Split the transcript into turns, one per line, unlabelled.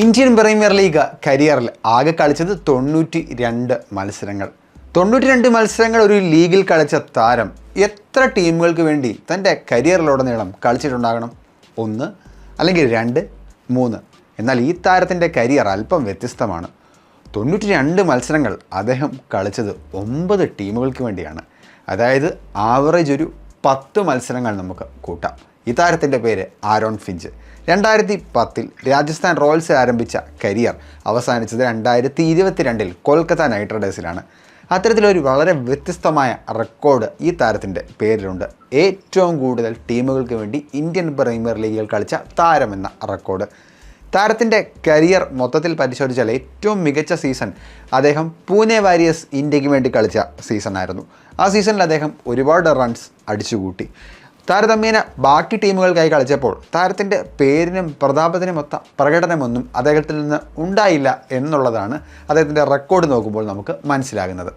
Indian premier league കരിയറിൽ ആകെ കളിച്ചത് 92 മത്സരങ്ങൾ. 92 മത്സരങ്ങൾ ഒരു ലീഗിൽ കളിച്ച താരം എത്ര ടീമുകൾക്ക് വേണ്ടി തൻ്റെ കരിയറിലുടനീളം കളിച്ചിട്ടുണ്ടാകണം? 1 അല്ലെങ്കിൽ 2, 3. എന്നാൽ ഈ താരത്തിൻ്റെ കരിയർ അല്പം വ്യത്യസ്തമാണ്. 92 മത്സരങ്ങൾ അദ്ദേഹം കളിച്ചത് 9 ടീമുകൾക്ക് വേണ്ടിയാണ്. അതായത് ആവറേജ് ഒരു 10 മത്സരങ്ങൾ നമുക്ക് കൂട്ടാം. ഈ താരത്തിൻ്റെ പേര് ആരോൺ ഫിഞ്ച്. 2010 രാജസ്ഥാൻ റോയൽസ് ആരംഭിച്ച കരിയർ അവസാനിച്ചത് 2022 കൊൽക്കത്ത നൈറ്റ് റൈഡേഴ്സിലാണ്. അത്തരത്തിലൊരു വളരെ വ്യത്യസ്തമായ റെക്കോർഡ് ഈ താരത്തിൻ്റെ പേരിലുണ്ട്. ഏറ്റവും കൂടുതൽ ടീമുകൾക്ക് വേണ്ടി ഇന്ത്യൻ പ്രീമിയർ ലീഗിൽ കളിച്ച താരമെന്ന റെക്കോർഡ്. താരത്തിൻ്റെ കരിയർ മൊത്തത്തിൽ പരിശോധിച്ചാൽ ഏറ്റവും മികച്ച സീസൺ അദ്ദേഹം പൂനെ വാരിയേഴ്സ് ഇന്ത്യക്ക് വേണ്ടി കളിച്ച സീസണായിരുന്നു. ആ സീസണിൽ അദ്ദേഹം ഒരുപാട് റൺസ് അടിച്ചുകൂട്ടി. താരതമ്യേന ബാക്കി ടീമുകൾക്കായി കളിച്ചപ്പോൾ താരത്തിൻ്റെ പേരിനും പ്രതാപത്തിനുമൊത്ത പ്രകടനമൊന്നും അദ്ദേഹത്തിൽ നിന്ന് ഉണ്ടായില്ല എന്നുള്ളതാണ് അദ്ദേഹത്തിൻ്റെ റെക്കോർഡ് നോക്കുമ്പോൾ നമുക്ക് മനസ്സിലാകുന്നത്.